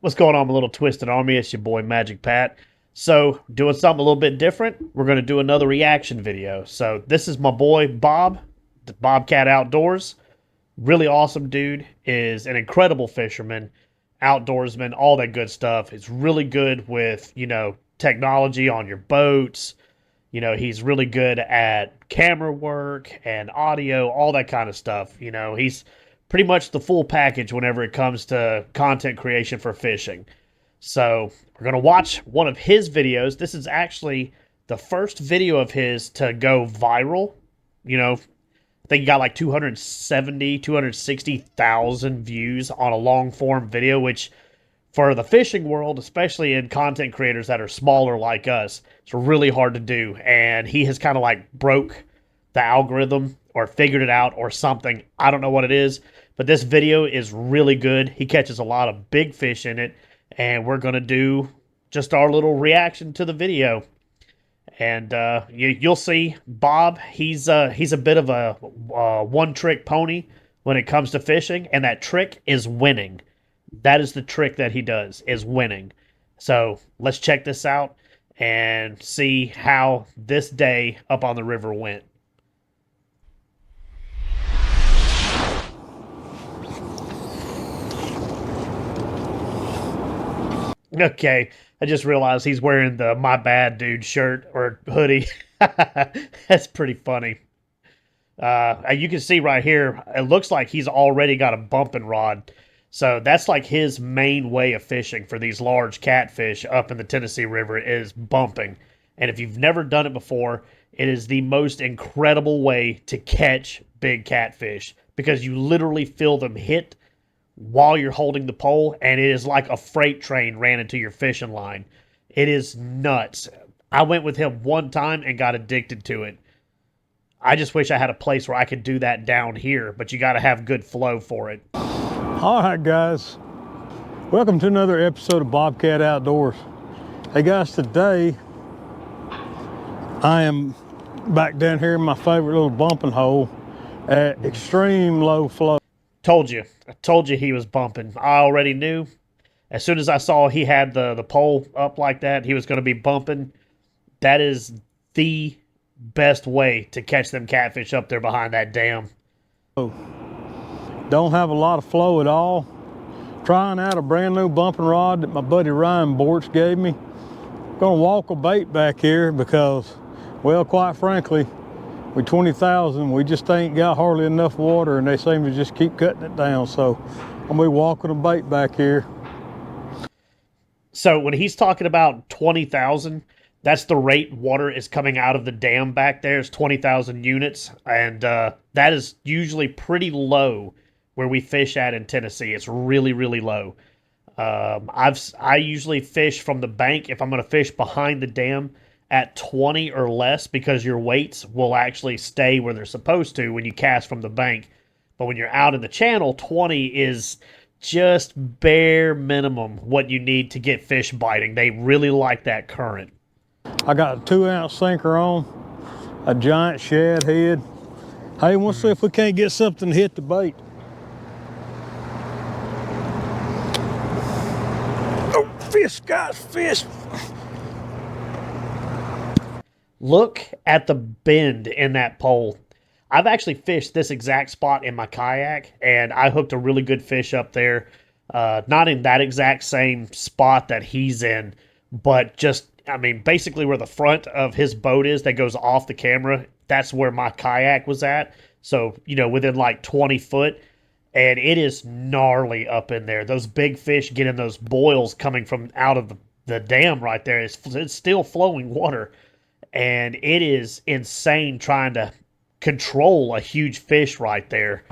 What's going on, my little twisted army? It's your boy Magic Pat. So, doing something a little bit different. We're going to do another reaction video. So, this is my boy Bob, the Bobcat Outdoors. Really awesome dude. Is an incredible fisherman, outdoorsman, all that good stuff. He's really good with, technology on your boats. He's really good at camera work and audio, all that kind of stuff. He's pretty much the full package whenever it comes to content creation for fishing. So we're going to watch one of his videos. This is actually the first video of his to go viral. I think he got like 260,000 views on a long form video, which for the fishing world, especially in content creators that are smaller like us, it's really hard to do. And he has kind of like broke the algorithm or figured it out or something. I don't know what it is, but this video is really good. He catches a lot of big fish in it, and we're going to do just our little reaction to the video. And you'll see Bob, he's a bit of a one-trick pony when it comes to fishing, and that trick is winning. That is the trick that he does, is winning. So let's check this out and see how this day up on the river went. Okay, I just realized he's wearing the My Bad Dude shirt or hoodie. That's pretty funny. You can see right here, it looks like he's already got a bumping rod. So that's like his main way of fishing for these large catfish up in the Tennessee River is bumping. And if you've never done it before, it is the most incredible way to catch big catfish because you literally feel them hit while you're holding the pole, and it is like a freight train ran into your fishing line. It is nuts. I went with him one time and got addicted to it. I just wish I had a place where I could do that down here, but you got to have good flow for it. All right, guys. Welcome to another episode of Bobcat Outdoors. Hey, guys, today I am back down here in my favorite little bumping hole at extreme low flow. Told you. I told you he was bumping. I already knew. As soon as I saw he had the pole up like that, he was going to be bumping. That is the best way to catch them catfish up there behind that dam. Don't have a lot of flow at all. Trying out a brand new bumping rod that my buddy Ryan Borch gave me. Gonna walk a bait back here because, well, quite frankly, with 20,000, we just ain't got hardly enough water, and they seem to just keep cutting it down. So I'm gonna be walking a bait back here. So when he's talking about 20,000, that's the rate water is coming out of the dam back there. It's 20,000 units, and that is usually pretty low where we fish at in Tennessee. It's really, really low. I usually fish from the bank if I'm going to fish behind the dam at 20 or less because your weights will actually stay where they're supposed to when you cast from the bank. But when you're out in the channel, 20 is just bare minimum what you need to get fish biting. They really like that current. I got a 2-ounce sinker on, a giant shad head. Hey, we'll see if we can't get something to hit the bait. Oh, fish, guys, fish. Look at the bend in that pole. I've actually fished this exact spot in my kayak, and I hooked a really good fish up there. Not in that exact same spot that he's in, but just, basically where the front of his boat is that goes off the camera, that's where my kayak was at. So, within like 20 foot, and it is gnarly up in there. Those big fish get in those boils coming from out of the dam right there. It's still flowing water. And it is insane trying to control a huge fish right there.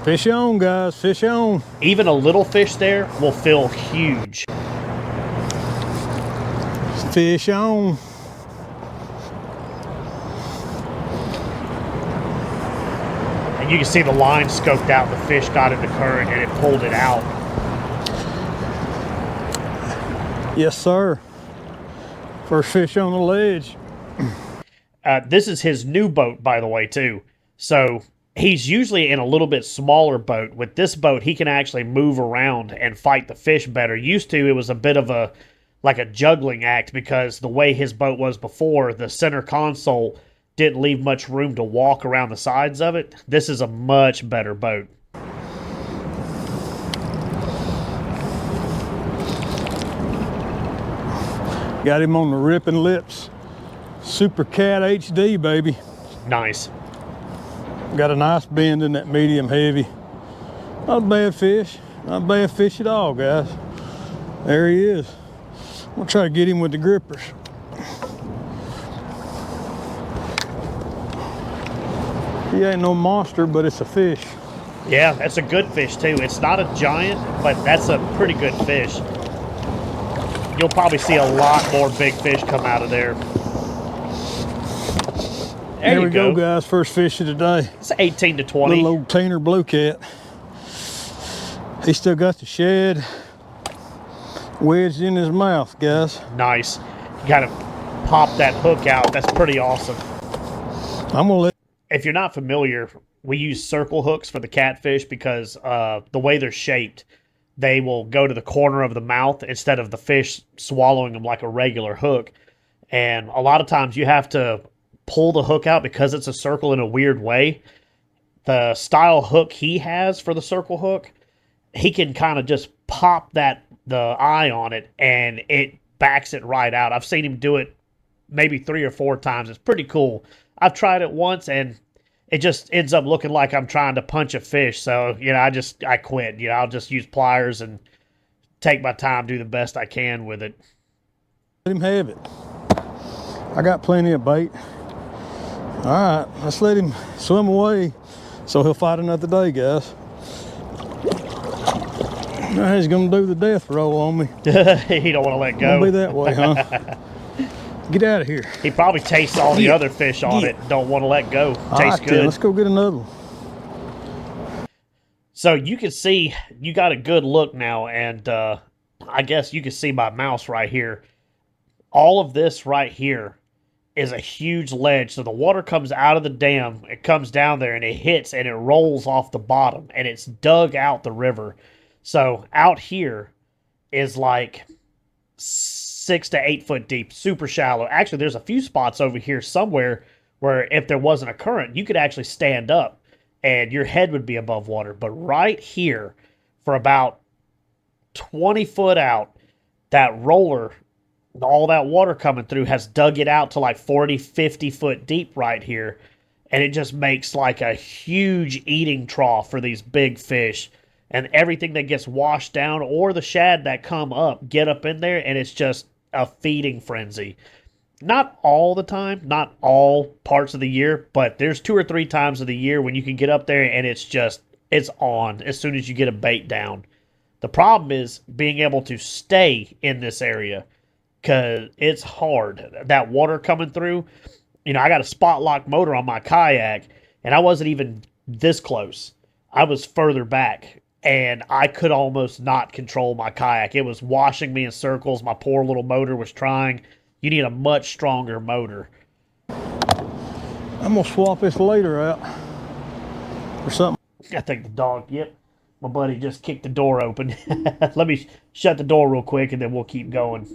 Fish on, guys, fish on. Even a little fish there will feel huge. Fish on. And you can see the line scoped out. The fish got in the current and it pulled it out. Yes, sir. First fish on the ledge. This is his new boat, by the way, too. So he's usually in a little bit smaller boat. With this boat, he can actually move around and fight the fish better. Used to, it was a bit of a like a juggling act because the way his boat was before, the center console didn't leave much room to walk around the sides of it. This is a much better boat. Got him on the Ripping Lips Super Cat HD, baby. Nice. Got a nice bend in that medium heavy. Not a bad fish. Not a bad fish at all, guys. There he is. I'm gonna try to get him with the grippers. He ain't no monster, but it's a fish. Yeah, that's a good fish too. It's not a giant, but that's a pretty good fish. You'll probably see a lot more big fish come out of there. There we go, guys. First fish of the day. It's 18 to 20. Little old Tainer blue cat. He still got the shad wedged in his mouth, guys. Nice. You gotta pop that hook out. That's pretty awesome. I'm gonna let. If you're not familiar, we use circle hooks for the catfish because the way they're shaped, they will go to the corner of the mouth instead of the fish swallowing them like a regular hook. And a lot of times you have to pull the hook out because it's a circle in a weird way. The style hook he has for the circle hook, he can kind of just pop the eye on it and it backs it right out. I've seen him do it maybe 3 or 4 times. It's pretty cool. I've tried it once and it just ends up looking like I'm trying to punch a fish. So, I quit. I'll just use pliers and take my time, do the best I can with it. Let him have it. I got plenty of bait. All right, let's let him swim away so he'll fight another day, guys. Now he's gonna do the death roll on me. He don't want to let go. Won't be that way, huh? Get out of here. He probably tastes all the other fish on it. Don't want to let go. Tastes good. Let's go get another one. So you can see, you got a good look now, and I guess you can see my mouse right here. All of this right here is a huge ledge. So the water comes out of the dam, it comes down there, and it hits, and it rolls off the bottom, and it's dug out the river. So out here is like 6 to 8 foot deep, super shallow. Actually, there's a few spots over here somewhere where if there wasn't a current, you could actually stand up and your head would be above water. But right here, for about 20 foot out, that roller, all that water coming through has dug it out to like 40, 50 foot deep right here. And it just makes like a huge eating trough for these big fish. And everything that gets washed down or the shad that come up, get up in there, and it's just a feeding frenzy. Not all the time, not all parts of the year, but there's 2 or 3 times of the year when you can get up there and it's on as soon as you get a bait down. The problem is being able to stay in this area because it's hard. That water coming through, I got a spot lock motor on my kayak and I wasn't even this close. I was further back. And I could almost not control my kayak. It was washing me in circles. My poor little motor was trying. You need a much stronger motor. I'm gonna swap this later out for something. I think the dog, yep. My buddy just kicked the door open. Let me shut the door real quick and then we'll keep going.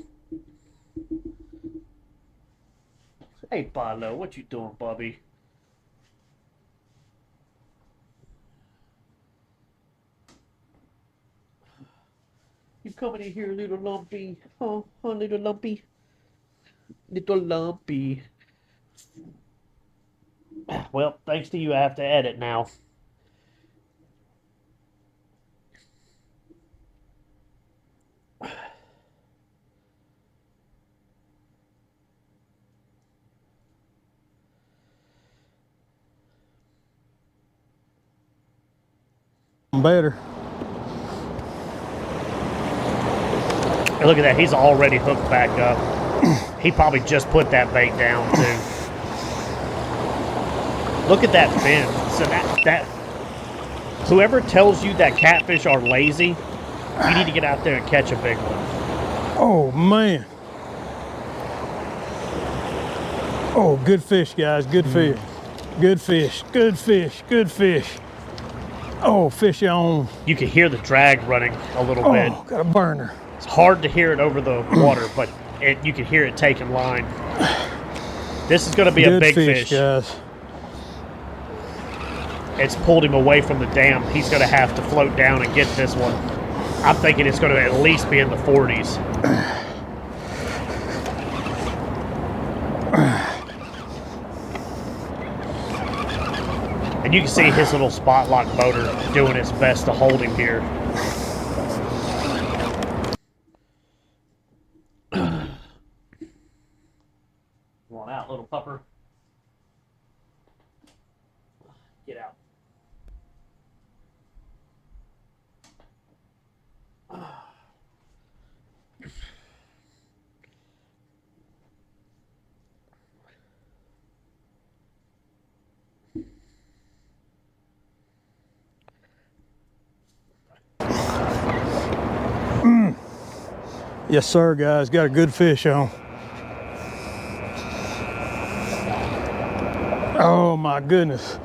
Hey, Pablo, what you doing, Bubby? You coming in here, little lumpy? Oh, little lumpy. Little lumpy. Well, thanks to you, I have to edit now. Better. Look at that. He's already hooked back up. He probably just put that bait down, too. Look at that fin. So that whoever tells you that catfish are lazy, you need to get out there and catch a big one. Oh, man. Oh, good fish, guys. Good fish. Good fish, good fish, good fish. Oh, fish on. You can hear the drag running a little bit. Oh, got a burner. It's hard to hear it over the water, but you can hear it taking line. This is going to be Good a big fish, fish. guys. It's pulled him away from the dam. He's going to have to float down and get this one. I'm thinking it's going to at least be in the 40s. And you can see his little spot lock motor doing its best to hold him here. Come on out, little pupper. Get out. Yes, sir, guys. Got a good fish on. Oh, my goodness.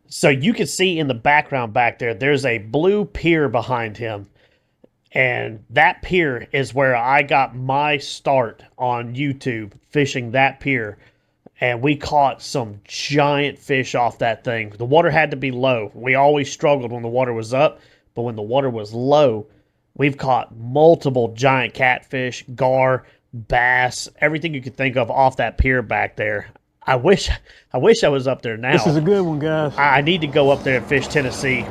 So you can see in the background back there, there's a blue pier behind him. And that pier is where I got my start on YouTube, fishing that pier. And we caught some giant fish off that thing. The water had to be low. We always struggled when the water was up, but when the water was low, we've caught multiple giant catfish, gar, bass, everything you could think of off that pier back there. I wish I was up there now. This is a good one, guys. I need to go up there and fish Tennessee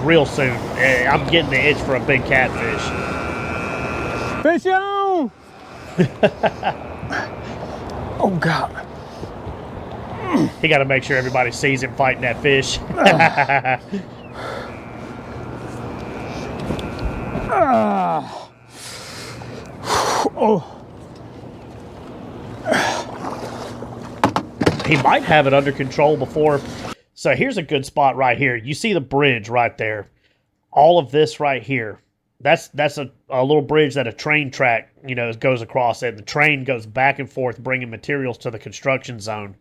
real soon. I'm getting the itch for a big catfish. Fish on! Oh, God. He got to make sure everybody sees him fighting that fish. Oh. He might have it under control before. So here's a good spot right here. You see the bridge right there. All of this right here. That's a little bridge that a train track, goes across it. The train goes back and forth bringing materials to the construction zone.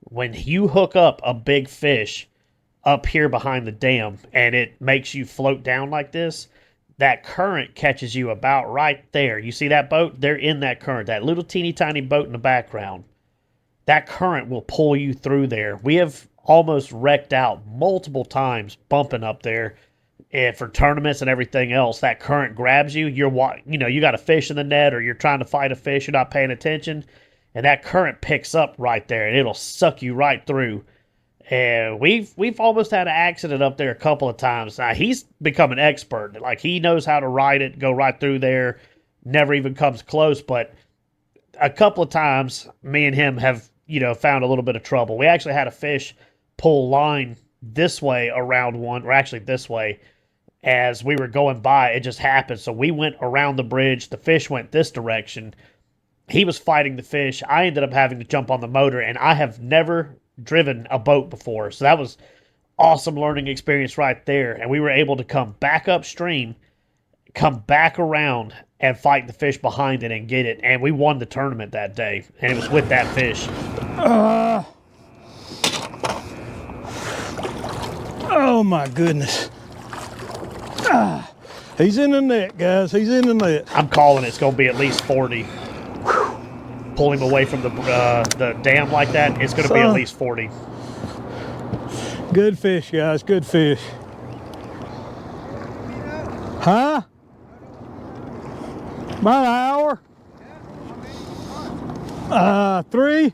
When you hook up a big fish up here behind the dam and it makes you float down like this, that current catches you about right there. You see that boat? They're in that current, that little teeny tiny boat in the background. That current will pull you through there. We have almost wrecked out multiple times bumping up there. And for tournaments and everything else, that current grabs you. You got a fish in the net or you're trying to fight a fish, you're not paying attention, and that current picks up right there and it'll suck you right through. And we've almost had an accident up there a couple of times. Now, he's become an expert. Like, he knows how to ride it, go right through there, never even comes close. But a couple of times, me and him have, found a little bit of trouble. We actually had a fish pull line this way around one, or actually this way, as we were going by. It just happened. So we went around the bridge. The fish went this direction. He was fighting the fish. I ended up having to jump on the motor, and I have never driven a boat before. So that was awesome learning experience right there. And we were able to come back upstream, come back around, and fight the fish behind it and get it. And we won the tournament that day. And it was with that fish. Oh, my goodness. He's in the net, guys. He's in the net. I'm calling it's going to be at least 40. Pull him away from the dam like that, it's going to be at least 40. Good fish, guys. Good fish. Huh? About an hour? 3?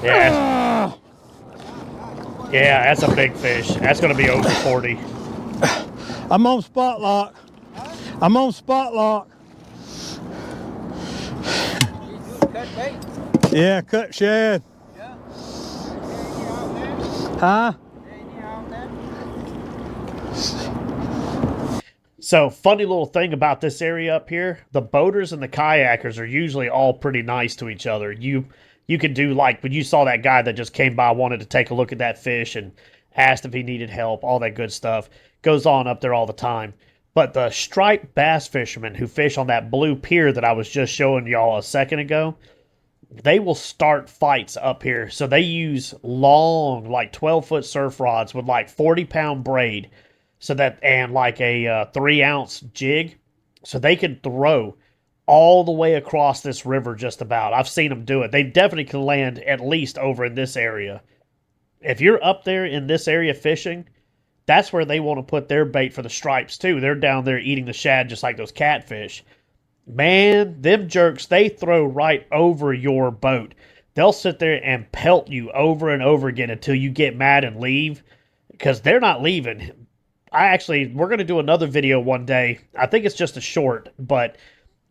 Yeah. Yeah, that's a big fish. That's going to be over 40. I'm on spot lock. I'm on spot lock. Yeah, cut shad. Huh? So, funny little thing about this area up here, the boaters and the kayakers are usually all pretty nice to each other. You could do, like, when you saw that guy that just came by, wanted to take a look at that fish and asked if he needed help, all that good stuff. Goes on up there all the time. But the striped bass fishermen who fish on that blue pier that I was just showing y'all a second ago, they will start fights up here. So they use long, like 12-foot surf rods with like 40-pound braid, so that and like a 3-ounce jig, so they can throw all the way across this river. Just about, I've seen them do it. They definitely can land at least over in this area. If you're up there in this area fishing, that's where they want to put their bait for the stripes too. They're down there eating the shad just like those catfish. Man, them jerks, they throw right over your boat. They'll sit there and pelt you over and over again until you get mad and leave, because they're not leaving. We're going to do another video one day. I think it's just a short, but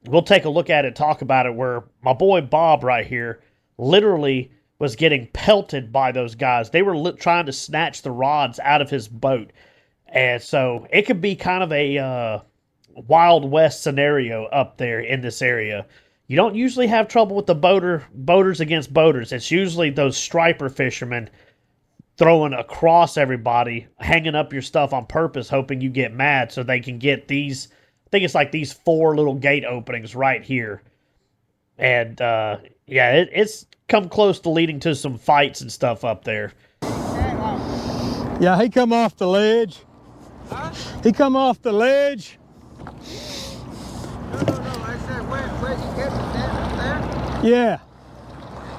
we'll take a look at it, talk about it, where my boy Bob right here literally was getting pelted by those guys. They were trying to snatch the rods out of his boat. And so it could be kind of a Wild West scenario up there in this area. You don't usually have trouble with the boaters against boaters. It's usually those striper fishermen throwing across everybody, hanging up your stuff on purpose, hoping you get mad so they can get these. I think it's like these 4 little gate openings right here. And yeah, it's come close to leading to some fights and stuff up there. Yeah, he come off the ledge. Huh? He come off the ledge. No. I said, where you get it? Up there? Yeah,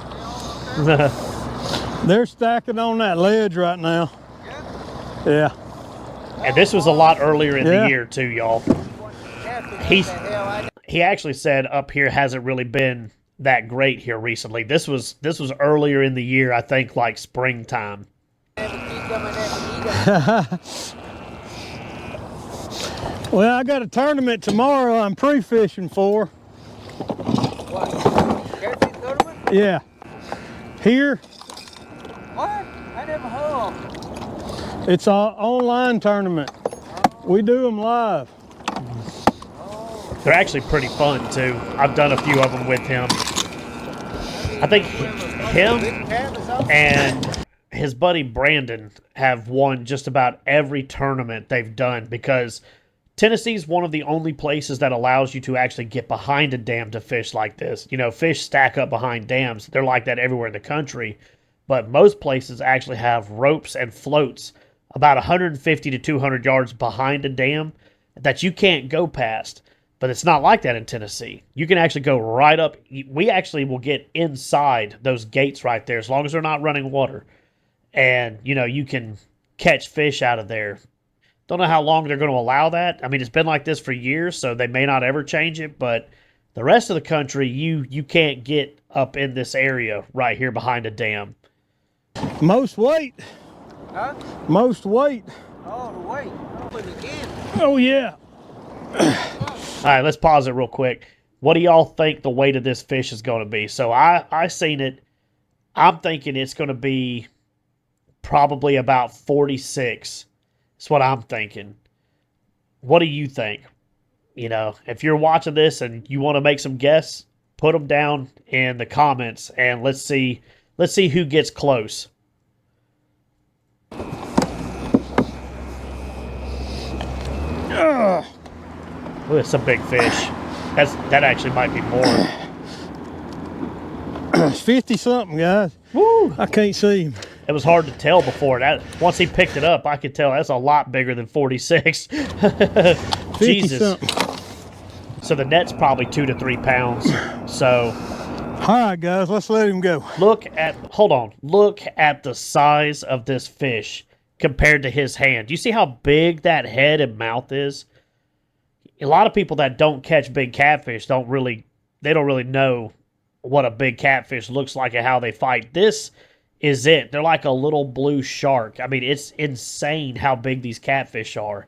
They all up there? they're stacking on that ledge right now. Yeah? Yeah. And this was a lot earlier in Yeah. the year too, y'all. He actually said up here hasn't really been that great here recently. This was earlier in the year, I think, like springtime. Well, I got a tournament tomorrow I'm pre-fishing for. What? Catfish tournament? Yeah. Here, What? I never heard. it's an online tournament. We do them live. They're actually pretty fun too. I've done a few of them with him. I think him Big tab or something? and his buddy Brandon have won just about every tournament they've done, because Tennessee's one of the only places that allows you to actually get behind a dam to fish like this. You know, fish stack up behind dams. They're like that everywhere in the country. But most places actually have ropes and floats about 150 to 200 yards behind a dam that you can't go past. But it's not like that in Tennessee. You can actually go right up. We actually will get inside those gates right there as long as they're not running water. And, you know, you can catch fish out of there. Don't know how long they're going to allow that. I mean, it's been like this for years, so they may not ever change it. But the rest of the country, you can't get up in this area right here behind a dam. Most weight. Huh? Most weight. Oh, the weight. Oh, but you can. Oh, yeah. All right, let's pause it real quick. What do y'all think the weight of this fish is going to be? So I seen it. I'm thinking it's going to be probably about 46. That's what I'm thinking. What do you think? You know, if you're watching this and you want to make some guess, put them down in the comments and let's see who gets close. Ugh. Ooh, it's a big fish. That actually might be more. It's 50 something, guys. Woo! I can't see him. It was hard to tell before that. Once he picked it up, I could tell that's a lot bigger than 46. 50 Jesus. something. So the net's probably 2 to 3 pounds. So All right, guys, let's let him go. look at the size of this fish compared to his hand. Do you see how big that head and mouth is? A lot of people that don't catch big catfish don't really know what a big catfish looks like and how they fight. This is it. They're like a little blue shark. I mean, it's insane how big these catfish are.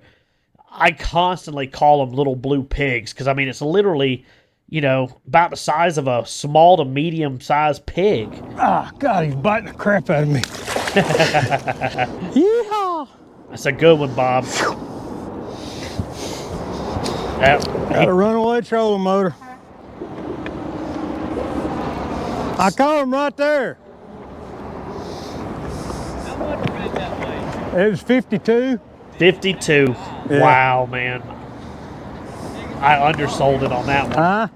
I constantly call them little blue pigs because, I mean, it's literally, you know, about the size of a small to medium sized pig. Ah, God, he's biting the crap out of me. Yeehaw! That's a good one, Bob. Got a runaway trolling motor. I caught him right there. It was 52. 52. Yeah. Wow, man. I undersold it on that one. Huh?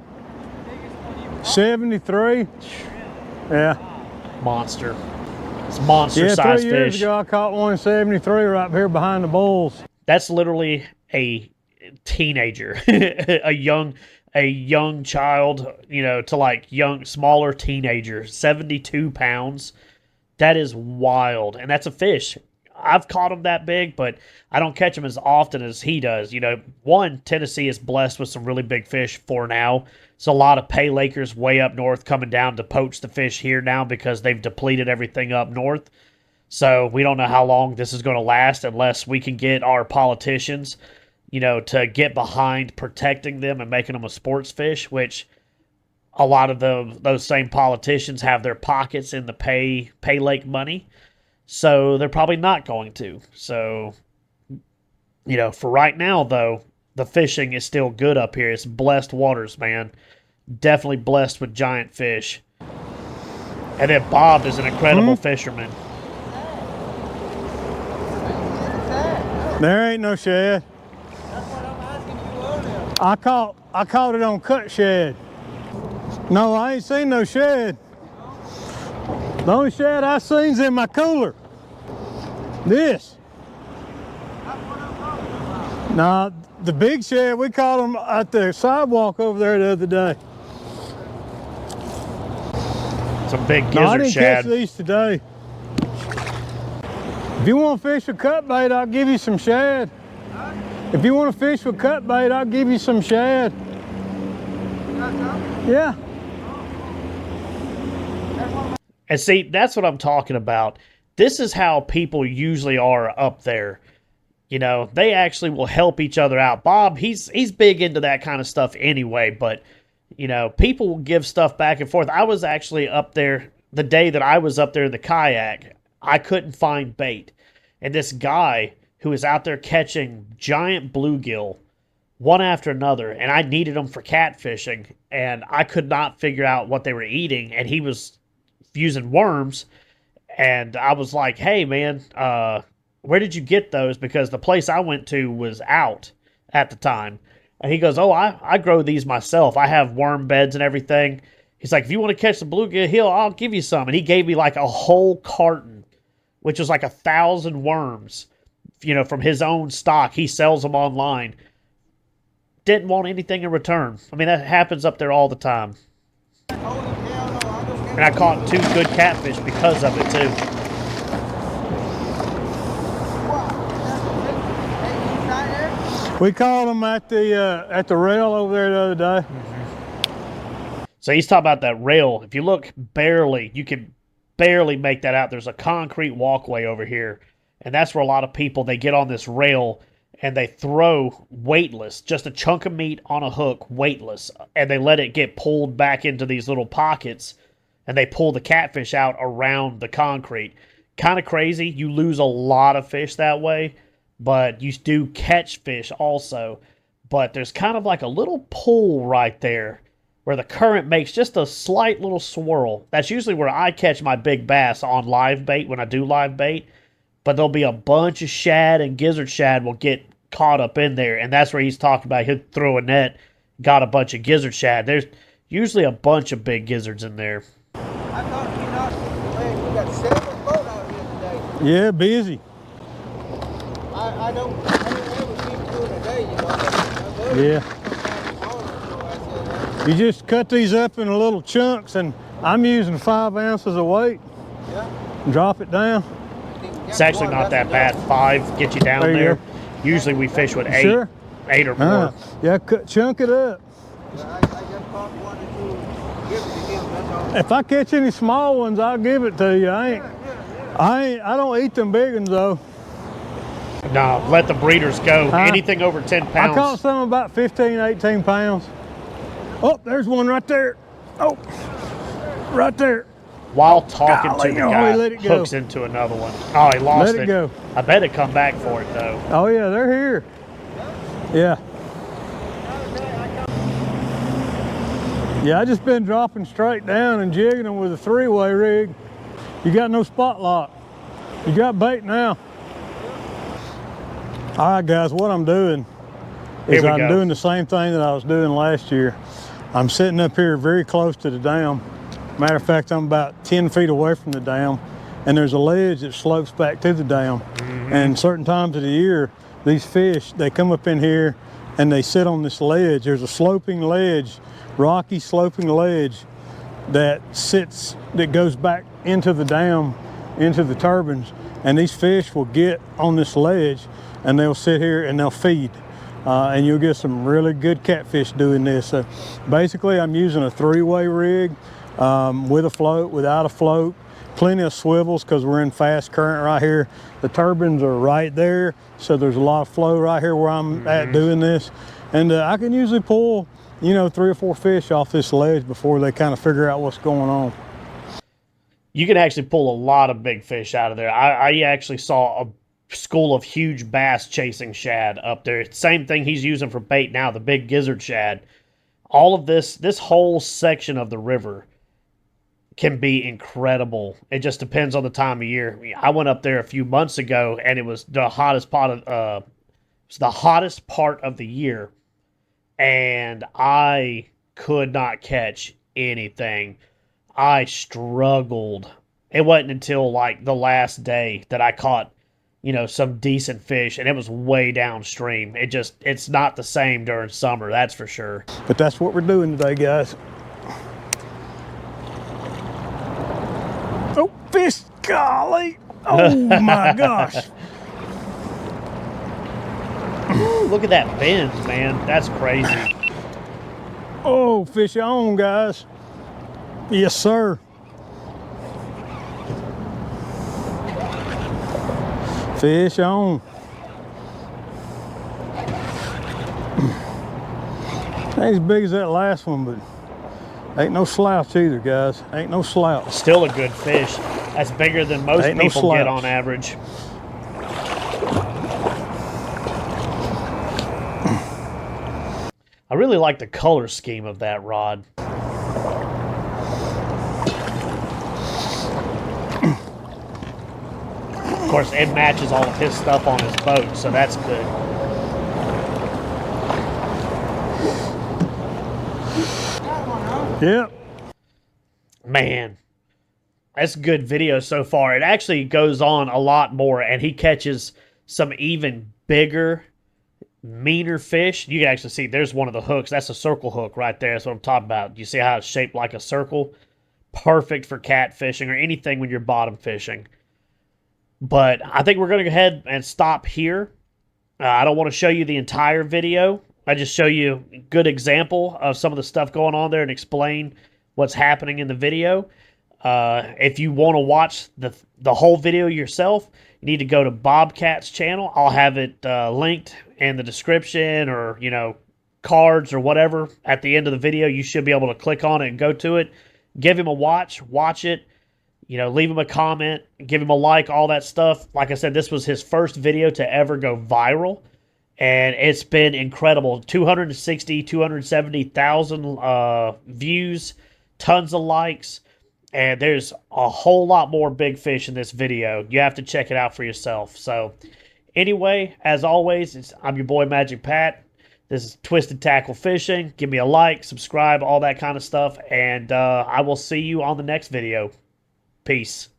73. Yeah. Monster. It's monster Yeah, size 3 years fish. ago I caught 173 right here behind the bulls. That's literally a teenager, a young child, you know, to like young, smaller teenager, 72 pounds. That is wild. And that's a fish. I've caught them that big, but I don't catch them as often as he does. You know, one, Tennessee is blessed with some really big fish for now. So a lot of pay lakers way up north coming down to poach the fish here now because they've depleted everything up north. So we don't know how long this is going to last unless we can get our politicians, you know, to get behind protecting them and making them a sports fish, which a lot of those same politicians have their pockets in the pay lake money. So they're probably not going to. So, you know, for right now, though, the fishing is still good up here. It's blessed waters, man. Definitely blessed with giant fish. And then Bob is an incredible fisherman. There ain't no shad. That's what I'm asking you earlier. I caught it on cut shad. No, I ain't seen no shad. The only shad I seen's in my cooler. This. That's what I'm talking about. Nah, the big shad, we caught them at the sidewalk over there the other day. Some big No, I gizzard didn't shad. catch these today. If you want to fish with cut bait, I'll give you some shad. If you want to fish with cut bait, I'll give you some shad. Yeah. And see, that's what I'm talking about. This is how people usually are up there. You know, they actually will help each other out. Bob, he's big into that kind of stuff anyway, but you know, people will give stuff back and forth. I was actually up there the day that I was up there in the kayak. I couldn't find bait. And this guy who was out there catching giant bluegill one after another, and I needed them for catfishing, and I could not figure out what they were eating, and he was using worms, and I was like, hey, man, where did you get those? Because the place I went to was out at the time. And he goes, oh, I grow these myself. I have worm beds and everything. He's like, if you want to catch the bluegill here, I'll give you some. And he gave me like a whole carton, which was like 1,000 worms, you know, from his own stock. He sells them online. Didn't want anything in return. I mean, that happens up there all the time. And I caught 2 good catfish because of it, too. We caught them at the rail over there the other day. So he's talking about that rail. If you look you can barely make that out. There's a concrete walkway over here. And that's where a lot of people, they get on this rail and they throw weightless, just a chunk of meat on a hook, weightless. And they let it get pulled back into these little pockets. And they pull the catfish out around the concrete. Kind of crazy. You lose a lot of fish that way. But you do catch fish also. But there's kind of like a little pool right there where the current makes just a slight little swirl. That's usually where I catch my big bass on live bait when I do live bait. But there'll be a bunch of shad and gizzard shad will get caught up in there. And that's where he's talking about he'll throw a net, got a bunch of gizzard shad. There's usually a bunch of big gizzards in there. I thought we got 7 boat out here today. Yeah, busy. I don't ever keep doing a day, you know. Yeah. You just cut these up in little chunks, and I'm using 5 ounces of weight. Yeah. Drop it down. It's actually not that bad. 5 get you down There you there. go. Usually we fish with 8. Sure. 8 or more. Yeah, chunk it up. I just caught 1 or 2. Give it to him, that's all. If I catch any small ones, I'll give it to you. I don't eat them big ones though. No, let the breeders go. Anything over 10 I pounds. caught some about 15, 18 pounds. Oh, there's one right there. Oh, right there. While talking Golly, to the oh, guy, he let it go. hooks into another one. Oh, he lost Let it go. I bet it come back for it, though. Oh yeah, they're here. Yeah. Yeah, I just been dropping straight down and jigging them with a 3-way rig. You got no spot lock. You got bait now. All right, guys, what I'm doing is I'm doing the same thing that I was doing last year. I'm sitting up here very close to the dam. Matter of fact, I'm about 10 feet away from the dam, and there's a ledge that slopes back to the dam. And certain times of the year, these fish, they come up in here and they sit on this ledge. There's a sloping ledge, rocky sloping ledge that goes back into the dam, into the turbines, and these fish will get on this ledge and they'll sit here and they'll feed. And you'll get some really good catfish doing this. So basically I'm using a 3-way rig with a float, without a float, plenty of swivels because we're in fast current right here. The turbines are right there, so there's a lot of flow right here where I'm at doing this. And I can usually pull, you know, 3 or 4 fish off this ledge before they kind of figure out what's going on. You can actually pull a lot of big fish out of there. I actually saw a school of huge bass chasing shad up there. Same thing he's using for bait now, the big gizzard shad. All of this whole section of the river can be incredible. It just depends on the time of year. I went up there a few months ago, and it was the hottest part of the year, and I could not catch anything. I struggled. It wasn't until like the last day that I caught, you know, some decent fish, and it was way downstream. It's not the same during summer, that's for sure. But that's what we're doing today, guys. Oh, fish, golly. Oh my gosh. Ooh, look at that bend, man. That's crazy. Oh, fish on, guys. Yes, sir. Fish on. Ain't as big as that last one, but ain't no slouch either, guys. Ain't no slouch. Still a good fish. That's bigger than most Ain't no people get slouch. on average. I really like the color scheme of that rod. Of course, it matches all of his stuff on his boat, so that's good. Yep. Man, that's a good video so far. It actually goes on a lot more, and he catches some even bigger, meaner fish. You can actually see there's one of the hooks. That's a circle hook right there. That's what I'm talking about. You see how it's shaped like a circle? Perfect for catfishing or anything when you're bottom fishing. But I think we're going to go ahead and stop here. I don't want to show you the entire video. I just show you a good example of some of the stuff going on there and explain what's happening in the video. If you want to watch the whole video yourself, you need to go to Bobcat's channel. I'll have it linked in the description, or, you know, cards or whatever at the end of the video. You should be able to click on it and go to it. Give him a watch it. You know, leave him a comment, give him a like, all that stuff. Like I said, this was his first video to ever go viral, and it's been incredible. 260, 270,000 views, tons of likes, and there's a whole lot more big fish in this video. You have to check it out for yourself. So anyway, as always, I'm your boy Magic Pat. This is Twisted Tackle Fishing. Give me a like, subscribe, all that kind of stuff, and I will see you on the next video. Peace.